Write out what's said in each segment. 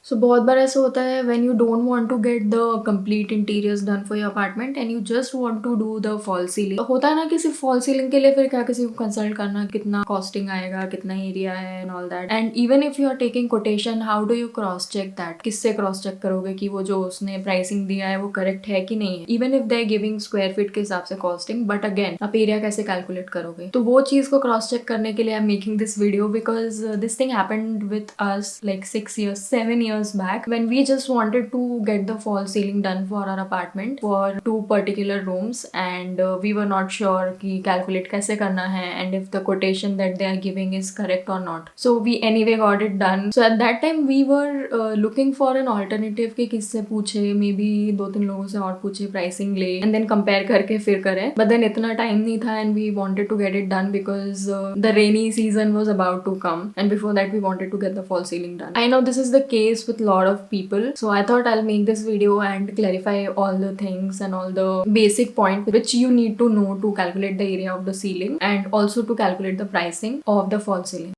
So बहुत बार ऐसा होता है when you don't want to get the complete interiors done for your apartment and you just want to do the fall ceiling. होता है ना कि सिर्फ fall ceiling के लिए फिर क्या किसी को कंसल्ट करना, कितना कॉस्टिंग आएगा, कितना एरिया है and all that. And even if you are taking quotation, how do you cross check that? किससे cross check करोगे कि वो जो उसने प्राइसिंग दिया है वो करेक्ट है कि नहीं है? Even if they are giving square feet के हिसाब से कॉस्टिंग, बट अगेन आप एरिया कैसे कैलकुलेट करोगे? तो वो चीज को क्रॉस चेक करने के लिए I am making this video because this thing happened with us like 6 years, 7 years back when we just wanted to get the fall ceiling done for our apartment for 2 particular rooms and we were not sure कि calculate कैसे करना है and if the quotation that they are giving is correct or not. So we anyway got it done. So at that time we were looking for an alternative कि किससे पूछे, maybe 2-3 लोगों से और पूछे, pricing ले and then compare करके फिर करें. But then इतना time नहीं था and we wanted to get it done because the rainy season was about to come and before that we wanted to get the fall ceiling done. I know this is the case with a lot of people, so I thought I'll make this video and clarify all the things and all the basic points which you need to know to calculate the area of the ceiling and also to calculate the pricing of the fall ceiling.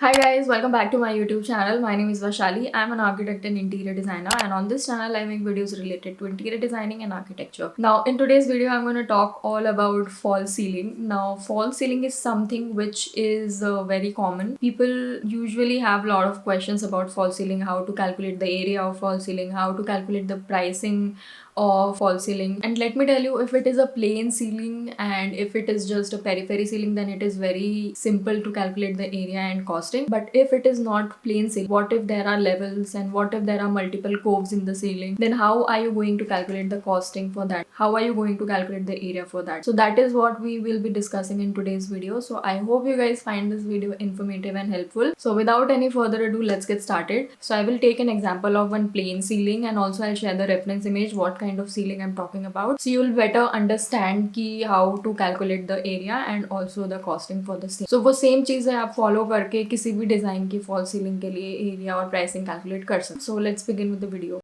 Hi guys, welcome back to my YouTube channel. My name is Vaishali. I'm an architect and interior designer, and on this channel I make videos related to interior designing and architecture. Now in today's video I'm going to talk all about fall ceiling. Now fall ceiling is something which is very common. People usually have a lot of questions about fall ceiling, how to calculate the area of fall ceiling, how to calculate the pricing of fall ceiling. And let me tell you, if it is a plain ceiling and if it is just a periphery ceiling, then it is very simple to calculate the area and costing. But if it is not plain ceiling, what if there are levels and what if there are multiple coves in the ceiling, then how are you going to calculate the costing for that? How are you going to calculate the area for that? So that is what we will be discussing in today's video. So I hope you guys find this video informative and helpful. So without any further ado, let's get started. So I will take an example of one plain ceiling and also I'll share the reference image, what kind of ceiling I'm talking about, so you'll better understand कि how to calculate the area and also the costing for the same. So वो same चीज़ है, आप follow करके किसी भी design की fall ceiling के लिए एरिया और प्राइसिंग कैलकुलेट कर सकते. So let's begin with the video.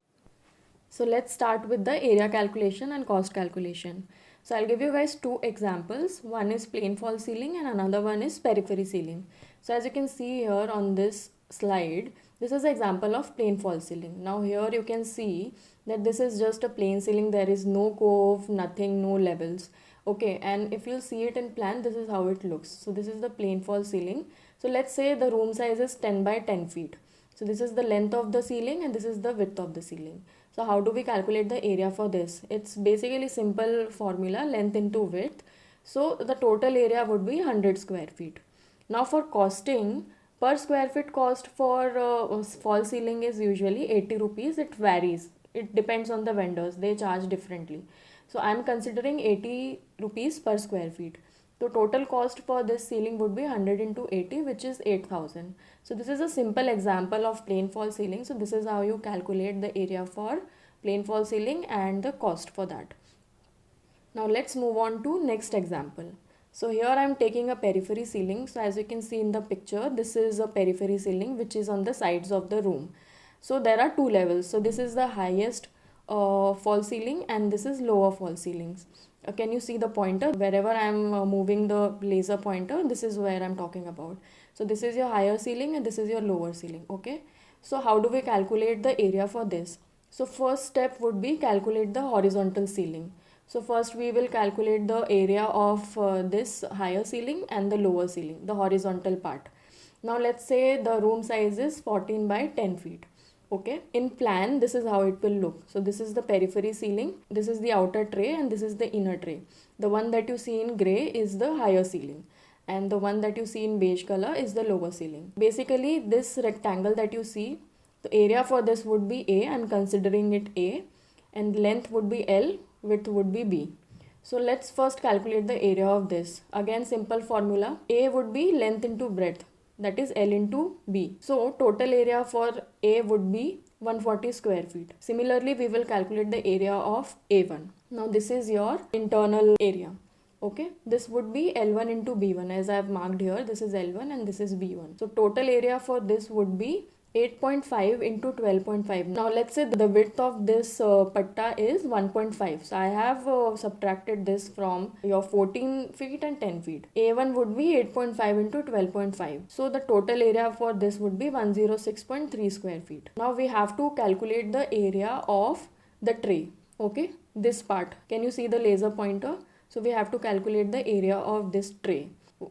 So let's start with the area calculation and cost calculation. So I'll give you guys two examples. One is plain fall ceiling and another one is periphery ceiling. So as you can see here on this slide, this is an example of plain fall ceiling. Now here you can see that this is just a plain ceiling. There is no cove, nothing, no levels. Okay, and if you'll see it in plan, this is how it looks. So this is the plain fall ceiling. So let's say the room size is 10 by 10 feet. So this is the length of the ceiling and this is the width of the ceiling. So how do we calculate the area for this? It's basically simple formula, length into width. So the total area would be 100 square feet. Now for costing, per square feet cost for fall ceiling is usually 80 rupees. It varies. It depends on the vendors. They charge differently. So I'm considering 80 rupees per square feet. So total cost for this ceiling would be 100 into 80, which is 8,000. So this is a simple example of plain fall ceiling. So this is how you calculate the area for plain fall ceiling and the cost for that. Now let's move on to next example. So here I am taking a periphery ceiling. So as you can see in the picture, this is a periphery ceiling which is on the sides of the room. So there are two levels. So this is the highest fall ceiling and this is lower fall ceilings. Can you see the pointer? Wherever I am moving the laser pointer, this is where I am talking about. So this is your higher ceiling and this is your lower ceiling. Okay. So how do we calculate the area for this? So first step would be calculate the horizontal ceiling. So first we will calculate the area of this higher ceiling and the lower ceiling, the horizontal part. Now let's say the room size is 14 by 10 feet. Okay, in plan this is how it will look. So this is the periphery ceiling, this is the outer tray and this is the inner tray. The one that you see in grey is the higher ceiling and the one that you see in beige color is the lower ceiling. Basically this rectangle that you see, the area for this would be A, I'm considering it A, and length would be L, width would be B. So let's first calculate the area of this. Again simple formula, A would be length into breadth, that is L into B. So total area for A would be 140 square feet. Similarly, we will calculate the area of A1. Now this is your internal area. Okay, this would be L1 into B1 as I have marked here. This is L1 and this is B1. So total area for this would be 8.5 into 12.5. Now let's say the width of this patta is 1.5. So I have subtracted this from your 14 feet and 10 feet. A1 would be 8.5 into 12.5. So the total area for this would be 106.3 square feet. Now we have to calculate the area of the tray. Okay, this part. Can you see the laser pointer? So we have to calculate the area of this tray,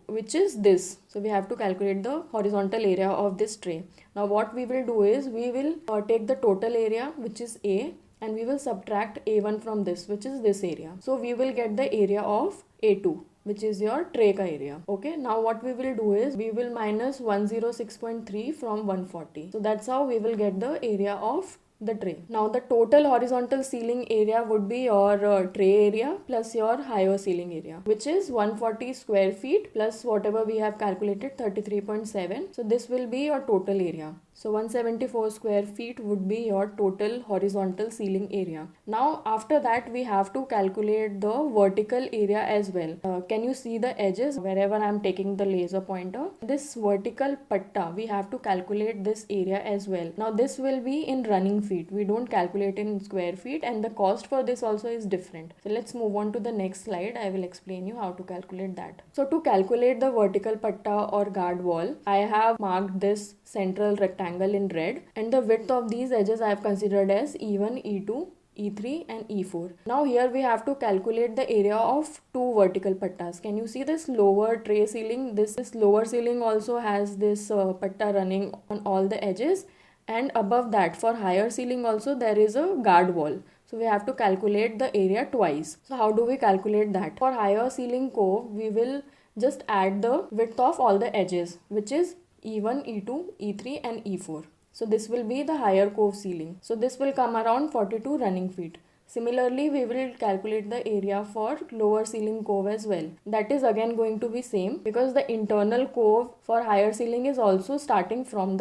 which is this. So we have to calculate the horizontal area of this tray. Now what we will do is we will take the total area, which is A, and we will subtract A1 from this, which is this area. So we will get the area of A2, which is your tray ka area. Okay, now what we will do is we will minus 106.3 from 140. So that's how we will get the area of the tray. Now the total horizontal ceiling area would be your tray area plus your higher ceiling area, which is 140 square feet plus whatever we have calculated, 33.7. So this will be your total area. So 174 square feet would be your total horizontal ceiling area. Now after that we have to calculate the vertical area as well. Can you see the edges wherever I am taking the laser pointer? This vertical patta, we have to calculate this area as well. Now this will be in running feet. We don't calculate in square feet, and the cost for this also is different. So let's move on to the next slide. I will explain you how to calculate that. So to calculate the vertical patta or guard wall, I have marked this central rectangle in red, and the width of these edges I have considered as E1, E2, E3 and E4. Now here we have to calculate the area of two vertical pattas. Can you see this lower tray ceiling? This lower ceiling also has this patta running on all the edges, and above that for higher ceiling also there is a guard wall. So we have to calculate the area twice. So how do we calculate that? For higher ceiling cove, we will just add the width of all the edges, which is E1, E2, E3 and E4. So this will be the higher cove ceiling. So this will come around 42 running feet. Similarly, we will calculate the area for lower ceiling cove as well. That is again going to be same, because the internal cove for higher ceiling is also starting from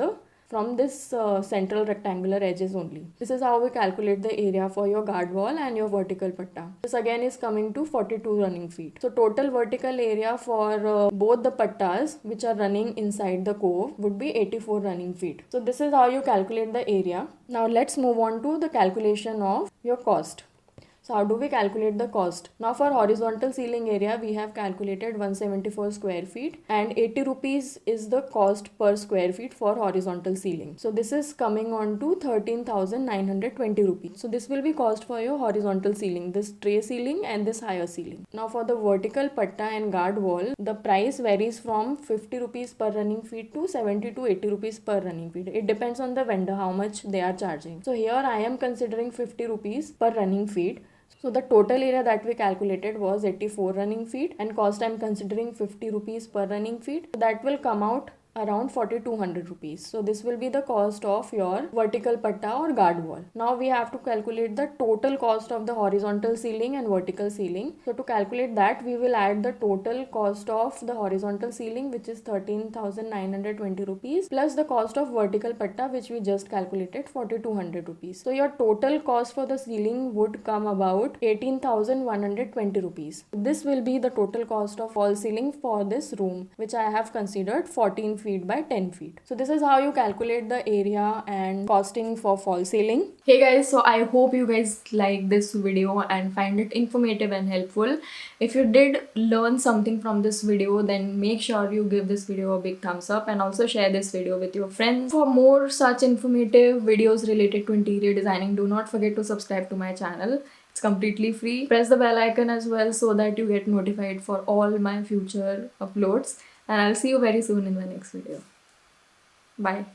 this central rectangular edges only. This is how we calculate the area for your guard wall and your vertical patta. This again is coming to 42 running feet. So total vertical area for both the pattas which are running inside the cove would be 84 running feet. So this is how you calculate the area. Now let's move on to the calculation of your cost. So how do we calculate the cost? Now for horizontal ceiling area, we have calculated 174 square feet, and 80 rupees is the cost per square feet for horizontal ceiling. So this is coming on to 13,920 rupees. So this will be cost for your horizontal ceiling, this tray ceiling and this higher ceiling. Now for the vertical patta and guard wall, the price varies from 50 rupees per running feet to 70 to 80 rupees per running feet. It depends on the vendor how much they are charging. So here I am considering 50 rupees per running feet. So the total area that we calculated was 84 running feet, and cost I am considering 50 rupees per running feet. So that will come out around 4200 rupees. So this will be the cost of your vertical patta or guard wall. Now we have to calculate the total cost of the horizontal ceiling and vertical ceiling. So to calculate that, we will add the total cost of the horizontal ceiling, which is 13,920 rupees, plus the cost of vertical patta, which we just calculated, 4200 rupees. So your total cost for the ceiling would come about 18,120 rupees. This will be the total cost of false ceiling for this room, which I have considered 14 feet by 10 feet. So this is how you calculate the area and costing for false ceiling. Hey guys, so I hope you guys like this video and find it informative and helpful. If you did learn something from this video, then make sure you give this video a big thumbs up and also share this video with your friends. For more such informative videos related to interior designing, do not forget to subscribe to my channel. It's completely free. Press the bell icon as well so that you get notified for all my future uploads. And I'll see you very soon in the next video. Bye.